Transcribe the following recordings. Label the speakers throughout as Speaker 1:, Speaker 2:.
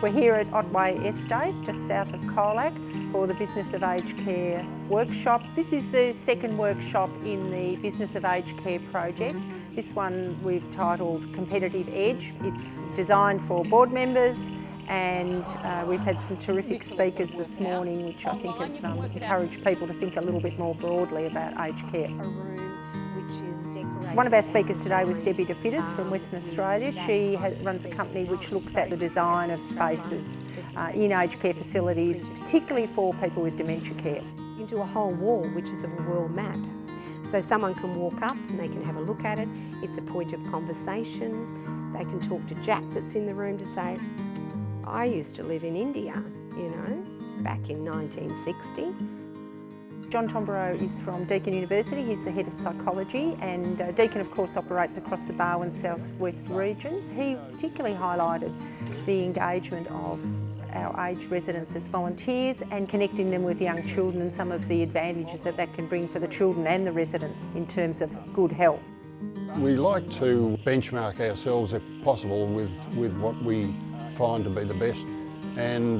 Speaker 1: We're here at Otway Estate, just south of Colac, for the Business of Aged Care workshop. This is the second workshop in the Business of Aged Care project. This one we've titled Competitive Edge. It's designed for board members, and we've had some terrific speakers this morning, which I think have encouraged people to think a little bit more broadly about aged care. One of our speakers today was Debbie deFiddes from Western Australia. She runs a company which looks at the design of spaces in aged care facilities, particularly for people with dementia care.
Speaker 2: Into a whole wall, which is of a world map. So someone can walk up and they can have a look at it. It's a point of conversation. They can talk to Jack that's in the room to say, I used to live in India, back in 1960.
Speaker 1: John Toumbourou is from Deakin University. He's the head of psychology, and Deakin of course operates across the Barwon South Western Region. He particularly highlighted the engagement of our aged residents as volunteers and connecting them with young children and some of the advantages that can bring for the children and the residents in terms of good health.
Speaker 3: We like to benchmark ourselves if possible with what we find to be the best. And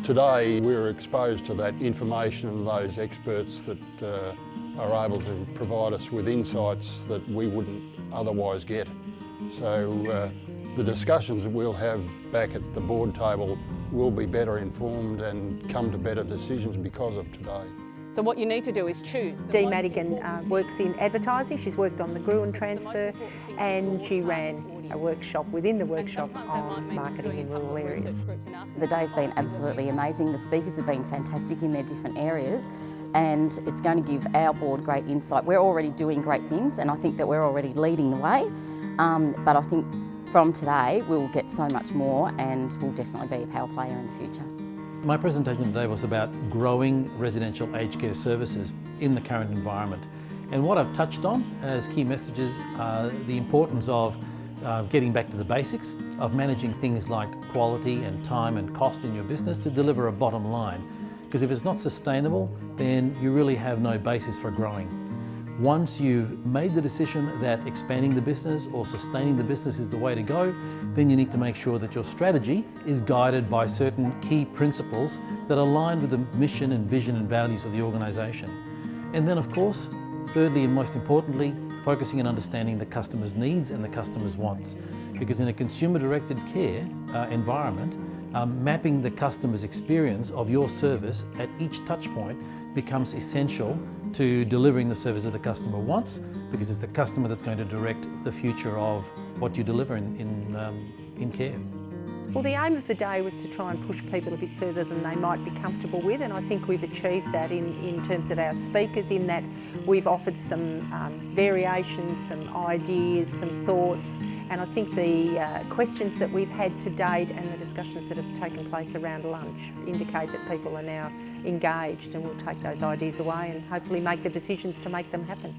Speaker 3: today we're exposed to that information and those experts that are able to provide us with insights that we wouldn't otherwise get. So the discussions that we'll have back at the board table will be better informed and come to better decisions because of today.
Speaker 4: So what you need to do is choose.
Speaker 1: Dee Madigan works in advertising. She's worked on the Gruen transfer, and she ran a workshop within the workshop on marketing in rural areas.
Speaker 5: The day's been absolutely amazing. The speakers have been fantastic in their different areas, and it's going to give our board great insight. We're already doing great things, and I think that we're already leading the way. But I think from today we'll get so much more, and we'll definitely be a power player in the future.
Speaker 6: My presentation today was about growing residential aged care services in the current environment. And what I've touched on as key messages are the importance of getting back to the basics, of managing things like quality and time and cost in your business to deliver a bottom line. Because if it's not sustainable, then you really have no basis for growing. Once you've made the decision that expanding the business or sustaining the business is the way to go, then you need to make sure that your strategy is guided by certain key principles that align with the mission and vision and values of the organisation. And then of course, thirdly and most importantly, focusing on understanding the customer's needs and the customer's wants. Because in a consumer-directed care environment, mapping the customer's experience of your service at each touch point becomes essential to delivering the service that the customer wants, because it's the customer that's going to direct the future of what you deliver in care.
Speaker 1: Well, the aim of the day was to try and push people a bit further than they might be comfortable with, and I think we've achieved that in terms of our speakers, in that we've offered some variations, some ideas, some thoughts, and I think the questions that we've had to date and the discussions that have taken place around lunch indicate that people are now engaged, and we'll take those ideas away and hopefully make the decisions to make them happen.